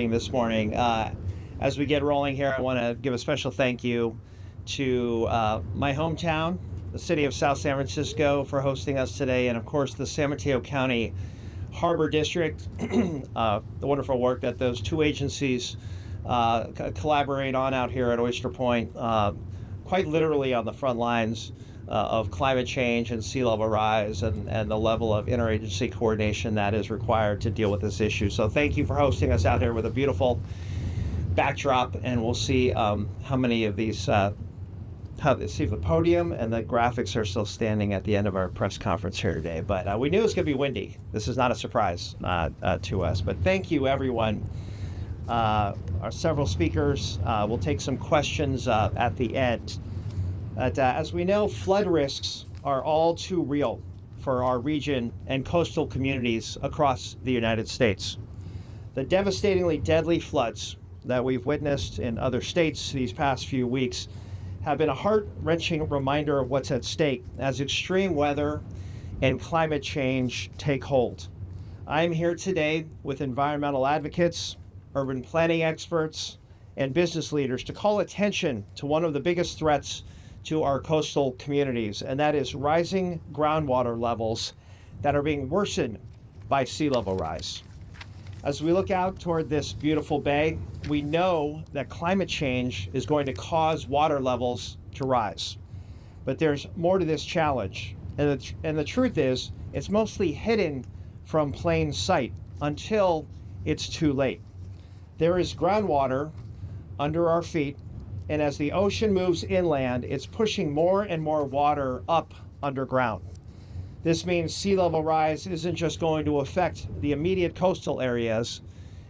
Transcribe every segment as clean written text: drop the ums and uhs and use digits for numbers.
joining this morning. As we get rolling here, I want to give a special thank you to my hometown, the city of South San Francisco, for hosting us today, and of course the San Mateo County Harbor District, the wonderful work that those two agencies collaborate on out here at Oyster Point, quite literally on the front lines of climate change and sea level rise and the level of interagency coordination that is required to deal with this issue. So thank you for hosting us out here with a beautiful backdrop, and we'll see how many of these, see if the podium and the graphics are still standing at the end of our press conference here today. But we knew it was going to be windy. This is not a surprise to us, but thank you everyone. Our several speakers will take some questions at the end. But as we know, flood risks are all too real for our region and coastal communities across the United States. The devastatingly deadly floods that we've witnessed in other states these past few weeks have been a heart-wrenching reminder of what's at stake as extreme weather and climate change take hold. I'm here today with environmental advocates, urban planning experts, and business leaders to call attention to one of the biggest threats to our coastal communities, and that is rising groundwater levels that are being worsened by sea level rise. As we look out toward this beautiful bay, we know that climate change is going to cause water levels to rise. But there's more to this challenge, and the truth is, it's mostly hidden from plain sight until it's too late. There is groundwater under our feet, and as the ocean moves inland, it's pushing more and more water up underground. This means sea level rise isn't just going to affect the immediate coastal areas.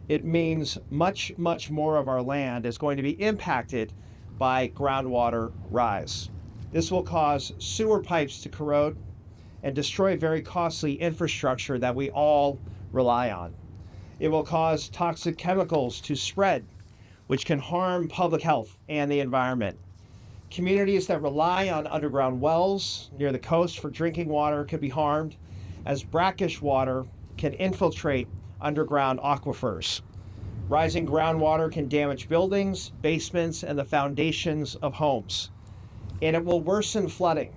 It means much, much more of our land is going to be impacted by groundwater rise. This will cause sewer pipes to corrode and destroy very costly infrastructure that we all rely on. It will cause toxic chemicals to spread, which can harm public health and the environment. Communities that rely on underground wells near the coast for drinking water could be harmed, as brackish water can infiltrate underground aquifers. Rising groundwater can damage buildings, basements, and the foundations of homes. And it will worsen flooding,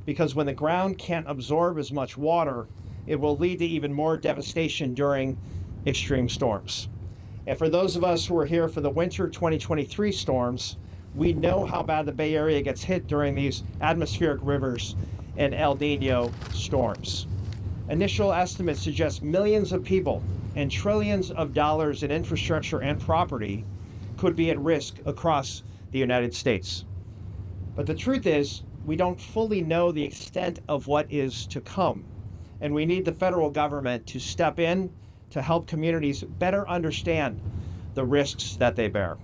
because when the ground can't absorb as much water, it will lead to even more devastation during extreme storms. And for those of us who were here for the winter 2023 storms, we know how bad the Bay Area gets hit during these atmospheric rivers and El Nino storms. Initial estimates suggest millions of people and trillions of dollars in infrastructure and property could be at risk across the United States. But the truth is, we don't fully know the extent of what is to come, and we need the federal government to step in to help communities better understand the risks that they bear.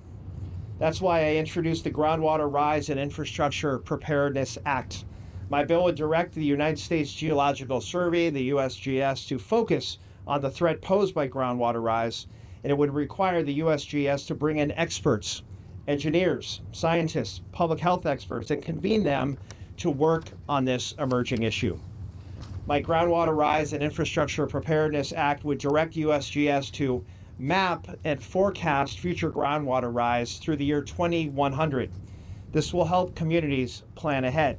That's why I introduced the Groundwater Rise and Infrastructure Preparedness Act. My bill would direct the United States Geological Survey, the USGS, to focus on the threat posed by groundwater rise, and it would require the USGS to bring in experts, engineers, scientists, public health experts, and convene them to work on this emerging issue. My Groundwater Rise and Infrastructure Preparedness Act would direct USGS to map and forecast future groundwater rise through the year 2100. This will help communities plan ahead.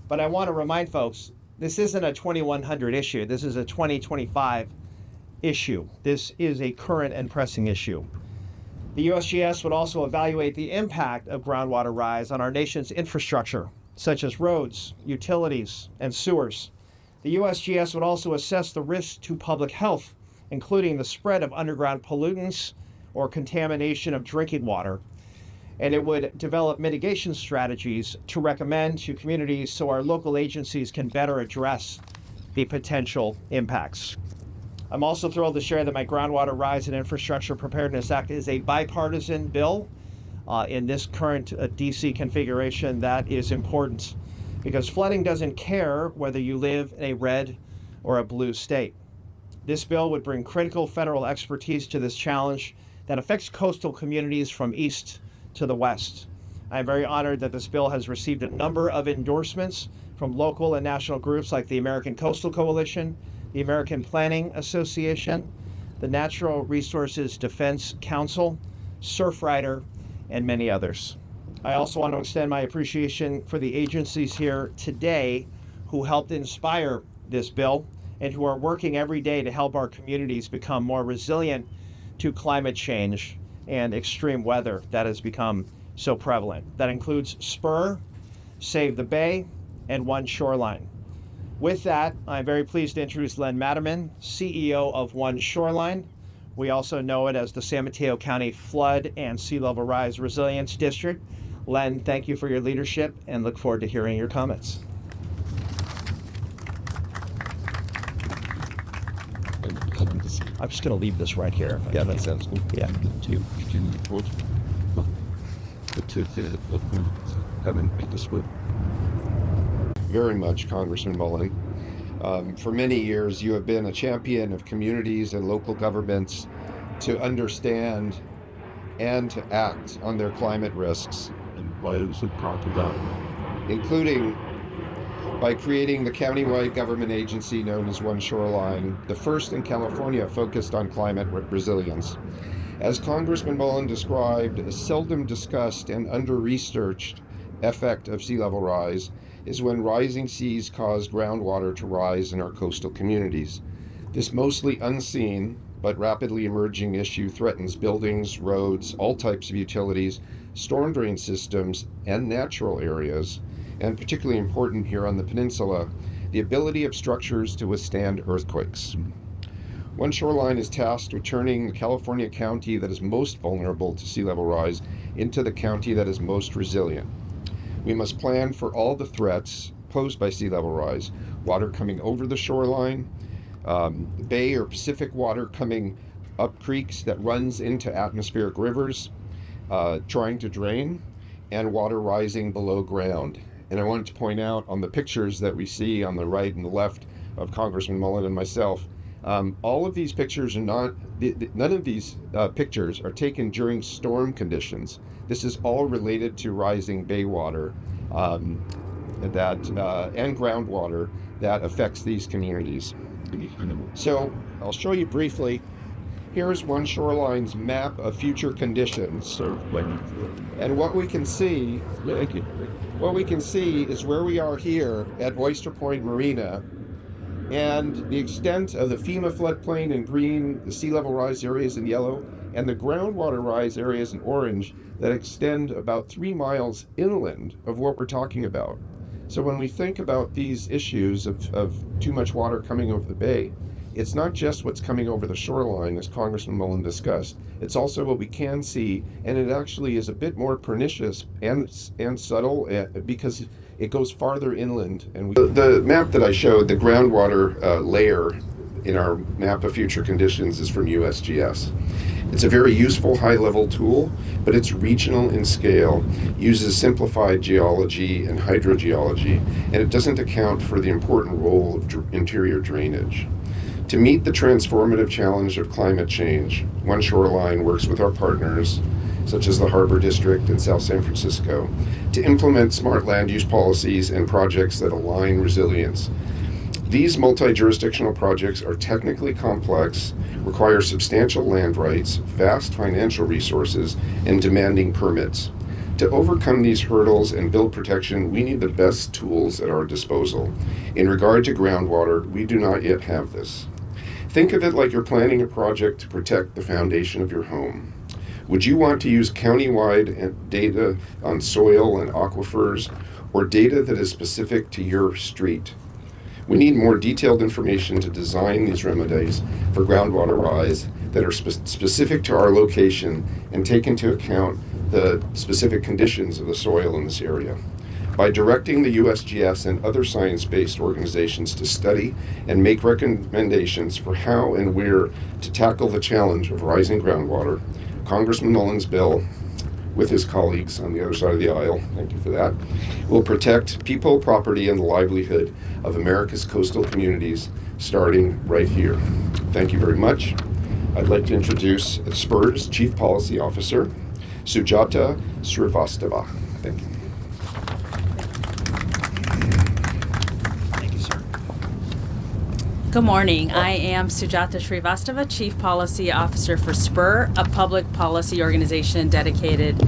But I want to remind folks, this isn't a 2100 issue. This is a 2025 issue. This is a current and pressing issue. The USGS would also evaluate the impact of groundwater rise on our nation's infrastructure, such as roads, utilities, and sewers. The USGS would also assess the risks to public health, including the spread of underground pollutants or contamination of drinking water. And it would develop mitigation strategies to recommend to communities so our local agencies can better address the potential impacts. I'm also thrilled to share that my Groundwater Rise and Infrastructure Preparedness Act is a bipartisan bill in this current DC configuration. That is important because flooding doesn't care whether you live in a red or a blue state. This bill would bring critical federal expertise to this challenge that affects coastal communities from east to the west. I'm very honored that this bill has received a number of endorsements from local and national groups like the American Coastal Coalition, the American Planning Association, the Natural Resources Defense Council, Surfrider, and many others. I also want to extend my appreciation for the agencies here today who helped inspire this bill and who are working every day to help our communities become more resilient to climate change and extreme weather that has become so prevalent. That includes SPUR, Save the Bay, and One Shoreline. With that, I'm very pleased to introduce Len Matterman, CEO of One Shoreline. We also know it as the San Mateo County Flood and Sea Level Rise Resilience District. Len, thank you for your leadership and look forward to hearing your comments. I'm just going to leave this right here. Yeah, that sounds good. Yeah. To you. Very much, Congressman Mullin. For many years, you have been a champion of communities and local governments to understand and to act on their climate risks, including by creating the countywide government agency known as One Shoreline, the first in California focused on climate resilience. As Congressman Mullin described, a seldom discussed and under-researched effect of sea level rise is when rising seas cause groundwater to rise in our coastal communities. This mostly unseen but rapidly emerging issue threatens buildings, roads, all types of utilities, storm drain systems, and natural areas, and particularly important here on the peninsula, the ability of structures to withstand earthquakes. One Shoreline is tasked with turning the California county that is most vulnerable to sea level rise into the county that is most resilient. We must plan for all the threats posed by sea level rise, water coming over the shoreline, bay or Pacific water coming up creeks that runs into atmospheric rivers, trying to drain, and water rising below ground. And I wanted to point out on the pictures that we see on the right and the left of Congressman Mullin and myself, all of these pictures are not, none of these pictures are taken during storm conditions. This is all related to rising bay water and groundwater that affects these communities. So I'll show you briefly. Here's One Shoreline's map of future conditions. And what we can see is where we are here at Oyster Point Marina, and the extent of the FEMA floodplain in green, the sea level rise areas in yellow, and the groundwater rise areas in orange that extend about 3 miles inland of what we're talking about. So when we think about these issues of too much water coming over the bay, it's not just what's coming over the shoreline, as Congressman Mullin discussed. It's also what we can see, and it actually is a bit more pernicious and subtle because it goes farther inland. And the map that I showed, the groundwater layer in our map of future conditions, is from USGS. It's a very useful high-level tool, but it's regional in scale, uses simplified geology and hydrogeology, and it doesn't account for the important role of interior drainage. To meet the transformative challenge of climate change, One Shoreline works with our partners, such as the Harbor District in South San Francisco, to implement smart land use policies and projects that align resilience. These multi-jurisdictional projects are technically complex, require substantial land rights, vast financial resources, and demanding permits. To overcome these hurdles and build protection, we need the best tools at our disposal. In regard to groundwater, we do not yet have this. Think of it like you're planning a project to protect the foundation of your home. Would you want to use countywide data on soil and aquifers, or data that is specific to your street? We need more detailed information to design these remedies for groundwater rise that are specific to our location and take into account the specific conditions of the soil in this area. By directing the USGS and other science-based organizations to study and make recommendations for how and where to tackle the challenge of rising groundwater, Congressman Mullin's bill, with his colleagues on the other side of the aisle, thank you for that, will protect people, property, and the livelihood of America's coastal communities, starting right here. Thank you very much. I'd like to introduce SPUR's Chief Policy Officer, Sujata Srivastava. Thank you. Thank you, sir. Good morning. I am Sujata Srivastava, Chief Policy Officer for SPUR, a public policy organization dedicated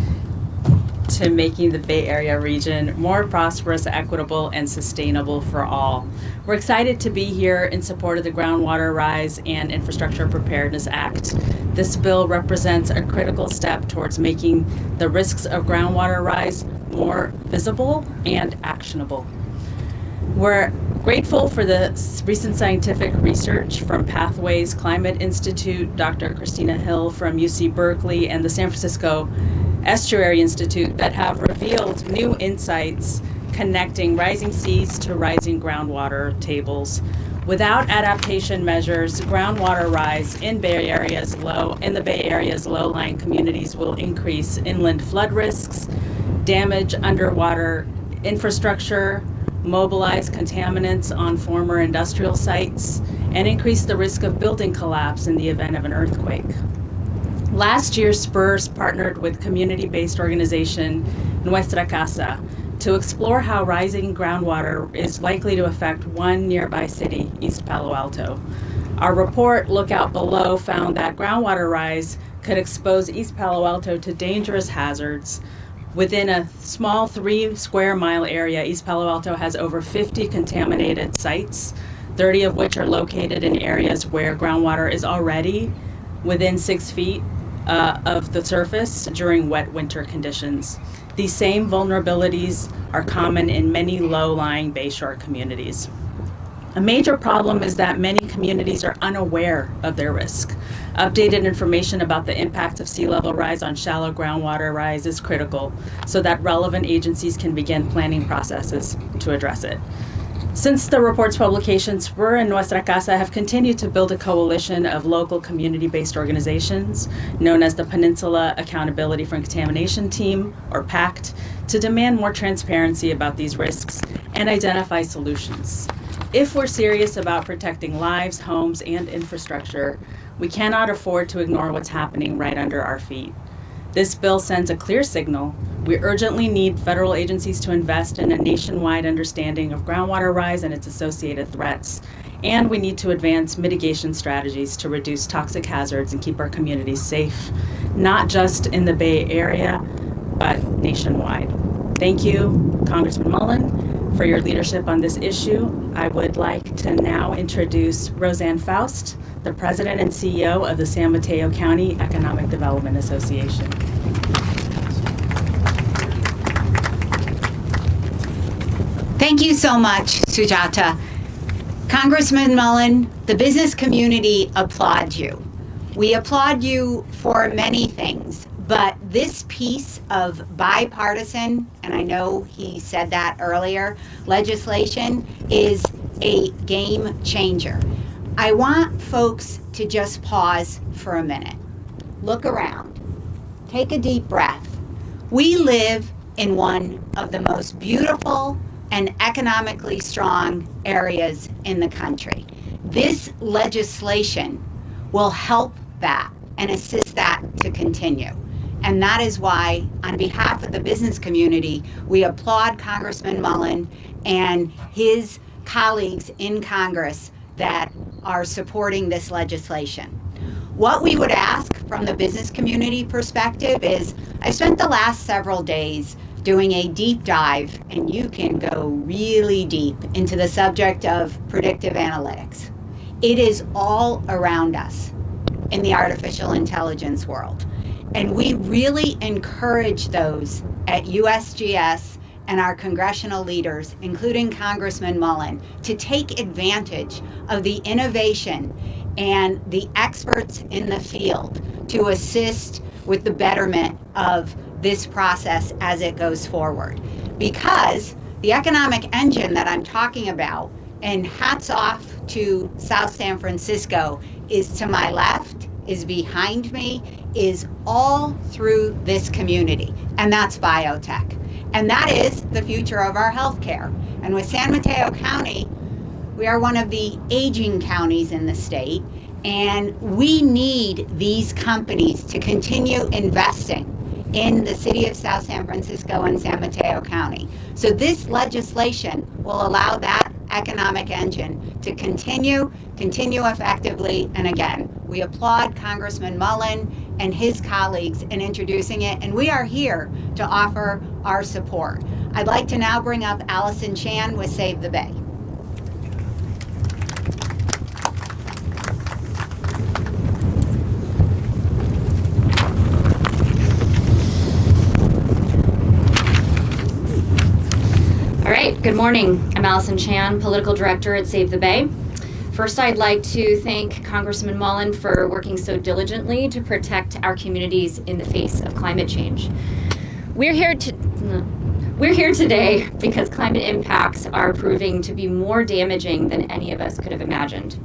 to making the Bay Area region more prosperous, equitable, and sustainable for all. We're excited to be here in support of the Groundwater Rise and Infrastructure Preparedness Act. This bill represents a critical step towards making the risks of groundwater rise more visible and actionable. We're grateful for the recent scientific research from Pathways Climate Institute, Dr. Christina Hill from UC Berkeley, and the San Francisco Estuary Institute that have revealed new insights connecting rising seas to rising groundwater tables. Without adaptation measures, groundwater rise in the Bay Area's low-lying communities will increase inland flood risks, damage underwater infrastructure, mobilize contaminants on former industrial sites, and increase the risk of building collapse in the event of an earthquake. Last year, SPURS partnered with community-based organization Nuestra Casa to explore how rising groundwater is likely to affect one nearby city, East Palo Alto. Our report, Look Out Below, found that groundwater rise could expose East Palo Alto to dangerous hazards. Within a small 3 square mile area, East Palo Alto has over 50 contaminated sites, 30 of which are located in areas where groundwater is already within 6 feet of the surface during wet winter conditions. These same vulnerabilities are common in many low-lying bayshore communities. A major problem is that many communities are unaware of their risk. Updated information about the impact of sea level rise on shallow groundwater rise is critical so that relevant agencies can begin planning processes to address it. Since the report's publication, SPUR and Nuestra Casa have continued to build a coalition of local community-based organizations known as the Peninsula Accountability for Contamination Team, or PACT, to demand more transparency about these risks and identify solutions. If we're serious about protecting lives, homes, and infrastructure, we cannot afford to ignore what's happening right under our feet. This bill sends a clear signal. We urgently need federal agencies to invest in a nationwide understanding of groundwater rise and its associated threats. And we need to advance mitigation strategies to reduce toxic hazards and keep our communities safe, not just in the Bay Area, but nationwide. Thank you, Congressman Mullin, for your leadership on this issue. I would like to now introduce Roseanne Faust, the President and CEO of the San Mateo County Economic Development Association. Thank you so much, Sujata. Congressman Mullin, the business community applauds you. We applaud you for many things, but this piece of bipartisan, and I know he said that earlier, legislation is a game changer. I want folks to just pause for a minute. Look around. Take a deep breath. We live in one of the most beautiful and economically strong areas in the country. This legislation will help that and assist that to continue. And that is why, on behalf of the business community, we applaud Congressman Mullin and his colleagues in Congress that are supporting this legislation. What we would ask from the business community perspective is, I spent the last several days doing a deep dive, and you can go really deep into the subject of predictive analytics. It is all around us in the artificial intelligence world. And we really encourage those at USGS and our congressional leaders, including Congressman Mullin, to take advantage of the innovation and the experts in the field to assist with the betterment of this process as it goes forward. Because the economic engine that I'm talking about, and hats off to South San Francisco, is to my left, is behind me, is all through this community, and that's biotech. And that is the future of our healthcare. And with San Mateo County, we are one of the aging counties in the state, and we need these companies to continue investing in the city of South San Francisco and San Mateo County. So this legislation will allow that economic engine to continue effectively. And again, we applaud Congressman Mullin and his colleagues in introducing it, and we are here to offer our support. I'd like to now bring up Allison Chan with Save the Bay. All right, good morning. I'm Allison Chan, Political Director at Save the Bay. First, I'd like to thank Congressman Mullin for working so diligently to protect our communities in the face of climate change. We're here today because climate impacts are proving to be more damaging than any of us could have imagined.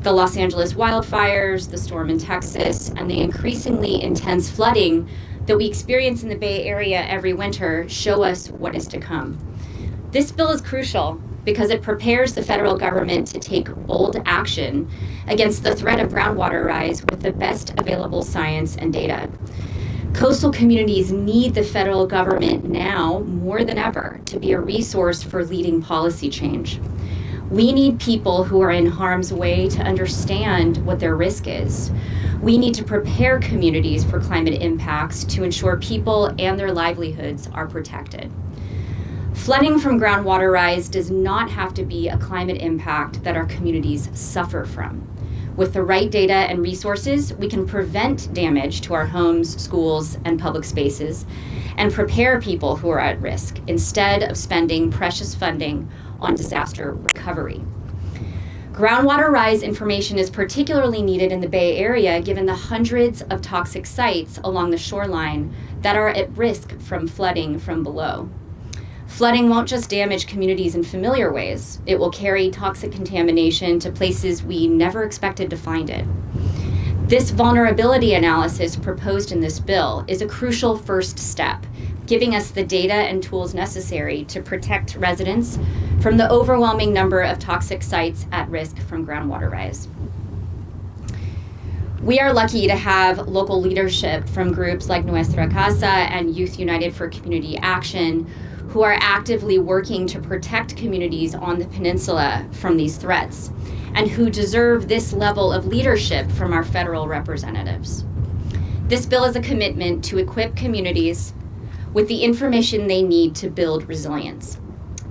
The Los Angeles wildfires, the storm in Texas, and the increasingly intense flooding that we experience in the Bay Area every winter show us what is to come. This bill is crucial because it prepares the federal government to take bold action against the threat of groundwater rise with the best available science and data. Coastal communities need the federal government now more than ever to be a resource for leading policy change. We need people who are in harm's way to understand what their risk is. We need to prepare communities for climate impacts to ensure people and their livelihoods are protected. Flooding from groundwater rise does not have to be a climate impact that our communities suffer from. With the right data and resources, we can prevent damage to our homes, schools, and public spaces, and prepare people who are at risk instead of spending precious funding on disaster recovery. Groundwater rise information is particularly needed in the Bay Area given the hundreds of toxic sites along the shoreline that are at risk from flooding from below. Flooding won't just damage communities in familiar ways. It will carry toxic contamination to places we never expected to find it. This vulnerability analysis proposed in this bill is a crucial first step, giving us the data and tools necessary to protect residents from the overwhelming number of toxic sites at risk from groundwater rise. We are lucky to have local leadership from groups like Nuestra Casa and Youth United for Community Action, who are actively working to protect communities on the peninsula from these threats, and who deserve this level of leadership from our federal representatives. This bill is a commitment to equip communities with the information they need to build resilience.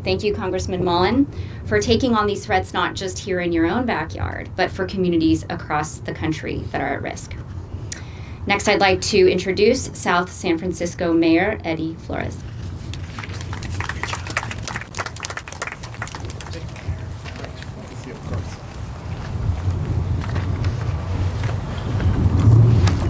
Thank you, Congressman Mullin, for taking on these threats not just here in your own backyard, but for communities across the country that are at risk. Next, I'd like to introduce South San Francisco Mayor Eddie Flores.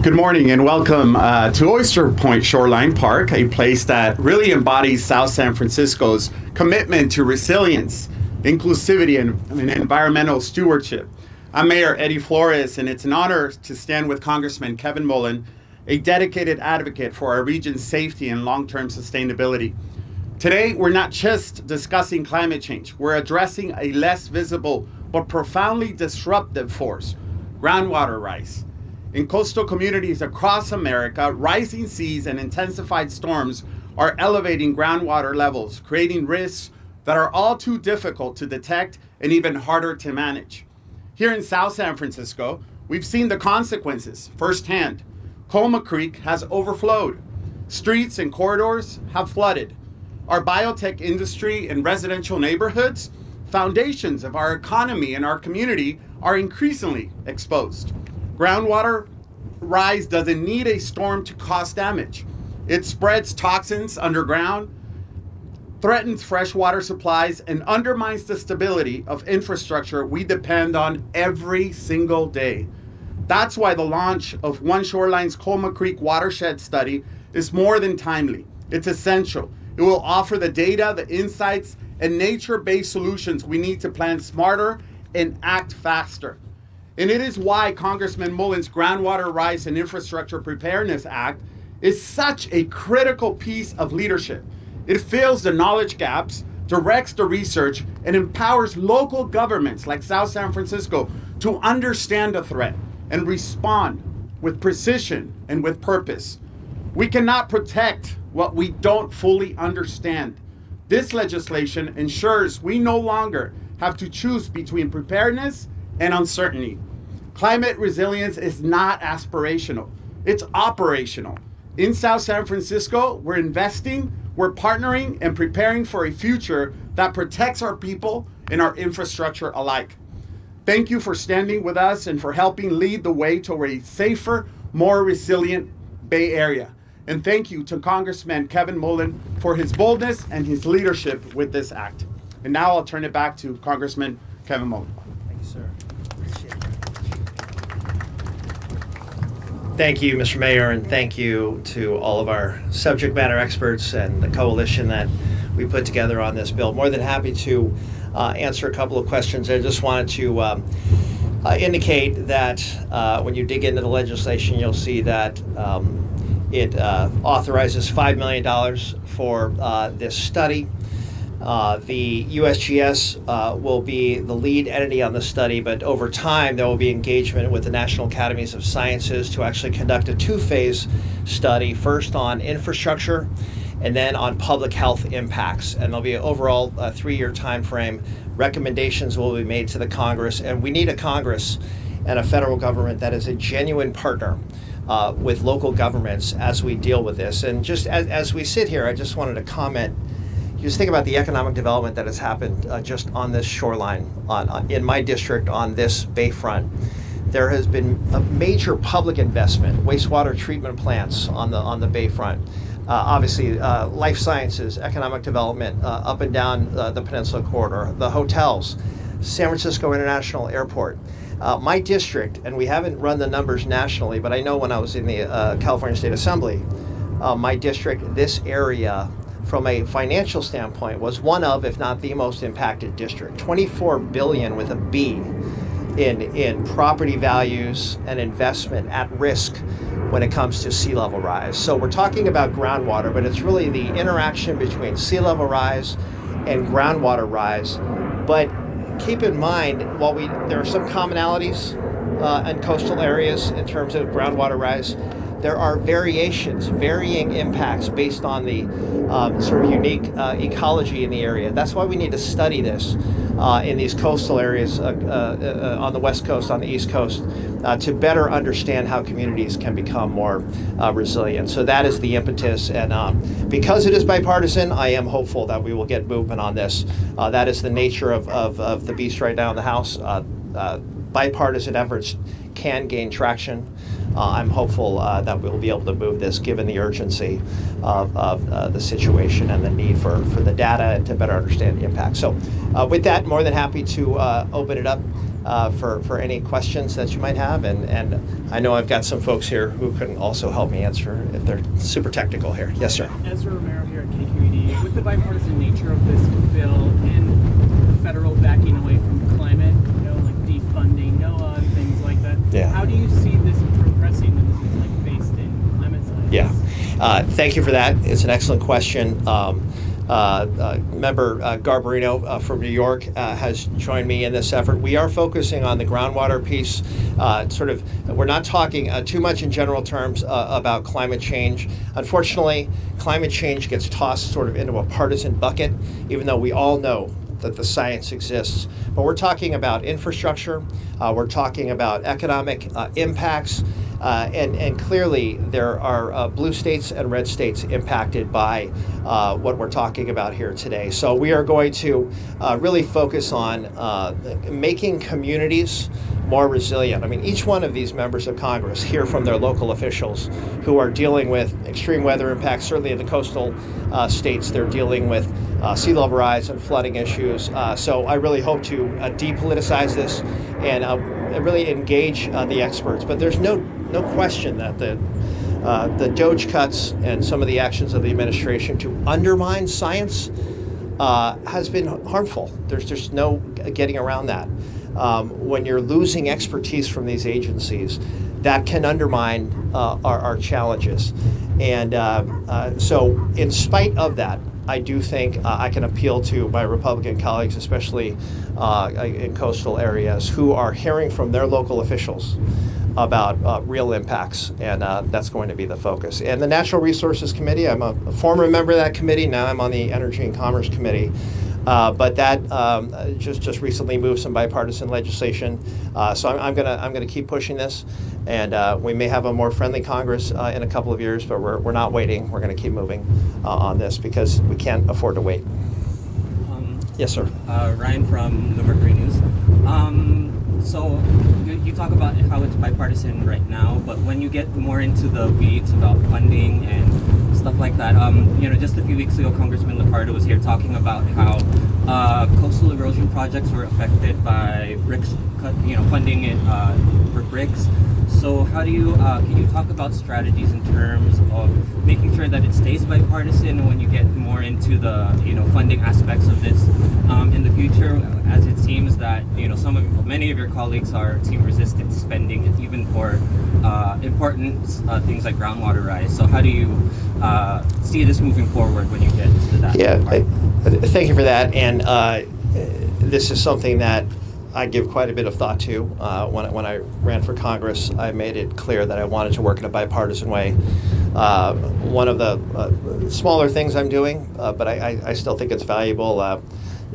Good morning and welcome to Oyster Point Shoreline Park, a place that really embodies South San Francisco's commitment to resilience, inclusivity, and environmental stewardship. I'm Mayor Eddie Flores, and it's an honor to stand with Congressman Kevin Mullin, a dedicated advocate for our region's safety and long-term sustainability. Today, we're not just discussing climate change. We're addressing a less visible but profoundly disruptive force, groundwater rise. In coastal communities across America, rising seas and intensified storms are elevating groundwater levels, creating risks that are all too difficult to detect and even harder to manage. Here in South San Francisco, we've seen the consequences firsthand. Colma Creek has overflowed. Streets and corridors have flooded. Our biotech industry and residential neighborhoods, foundations of our economy and our community, are increasingly exposed. Groundwater rise doesn't need a storm to cause damage. It spreads toxins underground, threatens freshwater supplies, and undermines the stability of infrastructure we depend on every single day. That's why the launch of One Shoreline's Colma Creek watershed study is more than timely. It's essential. It will offer the data, the insights, and nature-based solutions we need to plan smarter and act faster. And it is why Congressman Mullin's Groundwater Rise and Infrastructure Preparedness Act is such a critical piece of leadership. It fills the knowledge gaps, directs the research, and empowers local governments like South San Francisco to understand the threat and respond with precision and with purpose. We cannot protect what we don't fully understand. This legislation ensures we no longer have to choose between preparedness and uncertainty. Climate resilience is not aspirational, it's operational. In South San Francisco, we're investing, we're partnering, and preparing for a future that protects our people and our infrastructure alike. Thank you for standing with us and for helping lead the way toward a safer, more resilient Bay Area. And thank you to Congressman Kevin Mullin for his boldness and his leadership with this act. And now I'll turn it back to Congressman Kevin Mullin. Thank you, sir. Thank you, Mr. Mayor, and thank you to all of our subject matter experts and the coalition that we put together on this bill. More than happy to answer a couple of questions. I just wanted to indicate that when you dig into the legislation, you'll see that it authorizes $5 million for this study. The USGS will be the lead entity on the study, but over time there will be engagement with the National Academies of Sciences to actually conduct a two-phase study, first on infrastructure and then on public health impacts. And there'll be an overall 3-year time frame. Recommendations will be made to the Congress, and we need a Congress and a federal government that is a genuine partner with local governments as we deal with this. And just as we sit here, I just wanted to comment. Just think about the economic development that has happened just on this shoreline, in my district, on this bayfront. There has been a major public investment, wastewater treatment plants on the bayfront. Obviously, life sciences, economic development up and down the Peninsula Corridor, the hotels, San Francisco International Airport. My district, and we haven't run the numbers nationally, but I know when I was in the California State Assembly, my district, this area, from a financial standpoint, was one of, if not the most impacted district. $24 billion with a B in property values and investment at risk when it comes to sea level rise. So we're talking about groundwater, but it's really the interaction between sea level rise and groundwater rise. But keep in mind, while there are some commonalities in coastal areas in terms of groundwater rise, there are varying impacts based on the sort of unique ecology in the area. That's why we need to study this in these coastal areas on the West Coast, on the East Coast, to better understand how communities can become more resilient. So that is the impetus, and because it is bipartisan, I am hopeful that we will get movement on this. That is the nature of the beast right now in the House. Bipartisan efforts can gain traction. I'm hopeful that we'll be able to move this given the urgency of the situation and the need for the data to better understand the impact. So with that, more than happy to open it up for any questions that you might have. And I know I've got some folks here who can also help me answer if they're super technical here. Yes, sir. Ezra Romero here at KQED. With the bipartisan nature of this bill and the federal backing away from climate, like defunding NOAA and things like that, how do you see this progressing when this is based in climate science? Yeah, thank you for that. It's an excellent question. Member Garbarino from New York has joined me in this effort. We are focusing on the groundwater piece. We're not talking too much in general terms about climate change. Unfortunately, climate change gets tossed sort of into a partisan bucket, even though we all know that the science exists. But we're talking about infrastructure. We're talking about economic impacts. And clearly there are blue states and red states impacted by what we're talking about here today. So we are going to really focus on making communities more resilient. I mean, each one of these members of Congress hear from their local officials who are dealing with extreme weather impacts. Certainly in the coastal states, they're dealing with sea level rise and flooding issues. So I really hope to depoliticize this and really engage the experts. But there's no question that the DOGE cuts and some of the actions of the administration to undermine science has been harmful. There's just no getting around that. When you're losing expertise from these agencies, that can undermine our challenges. And so in spite of that, I do think I can appeal to my Republican colleagues, especially in coastal areas, who are hearing from their local officials about real impacts, and that's going to be the focus. And the Natural Resources Committee, I'm a former member of that committee, now I'm on the Energy and Commerce Committee. But that just recently moved some bipartisan legislation. So I'm gonna keep pushing this, and we may have a more friendly Congress in a couple of years, but we're not waiting. We're gonna keep moving on this because we can't afford to wait. Yes, sir. Ryan from Bloomberg Green News. So you talk about how it's bipartisan right now, but when you get more into the weeds about funding and stuff like that, just a few weeks ago, Congressman Liccardo was here talking about how coastal erosion projects were affected by bricks, funding it for bricks. So how do you can you talk about strategies in terms of making sure that it stays bipartisan when you get more into the funding aspects of this in the future, as it seems that many of your colleagues seem resistant to spending it even for important things like groundwater rise. So how do you see this moving forward when you get to that? Yeah, thank you for that. And this is something that I give quite a bit of thought to. When I ran for Congress, I made it clear that I wanted to work in a bipartisan way. One of the smaller things I'm doing, but I still think it's valuable. A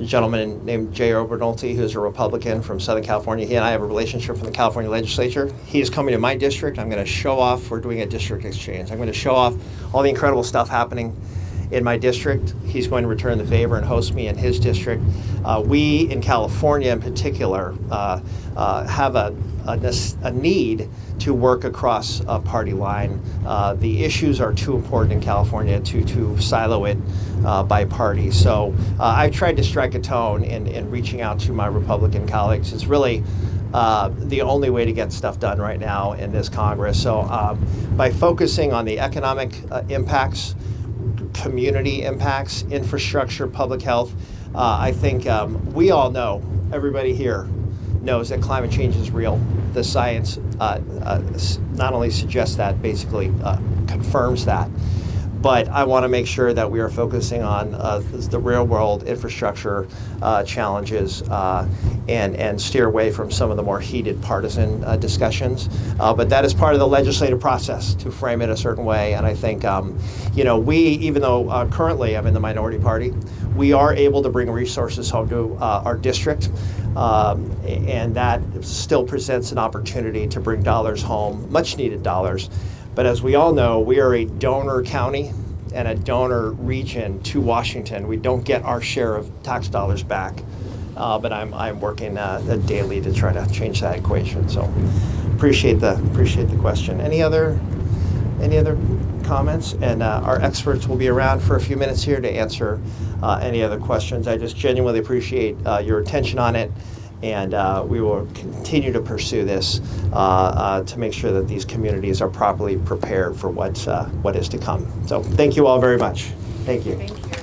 gentleman named Jay Obernolte, who's a Republican from Southern California, he and I have a relationship from the California legislature. He's coming to my district. I'm going to show off. We're doing a district exchange. I'm going to show off all the incredible stuff happening in my district. He's going to return the favor and host me in his district. We in California in particular have a need to work across a party line. The issues are too important in California to silo it by party. So I've tried to strike a tone in reaching out to my Republican colleagues. It's really the only way to get stuff done right now in this Congress. So by focusing on the economic impacts, community impacts, infrastructure, public health, I think we all know, everybody here knows that climate change is real. The science not only suggests that, basically confirms that. But I want to make sure that we are focusing on the real world infrastructure challenges and steer away from some of the more heated partisan discussions. But that is part of the legislative process to frame it a certain way. And I think, we, even though currently I'm in the minority party, we are able to bring resources home to our district. And that still presents an opportunity to bring dollars home, much needed dollars. But as we all know, we are a donor county and a donor region to Washington. We don't get our share of tax dollars back, but I'm working daily to try to change that equation. So appreciate the question. Any other comments? And our experts will be around for a few minutes here to answer any other questions. I just genuinely appreciate your attention on it. And we will continue to pursue this to make sure that these communities are properly prepared for what is to come. So thank you all very much. Thank you. Thank you.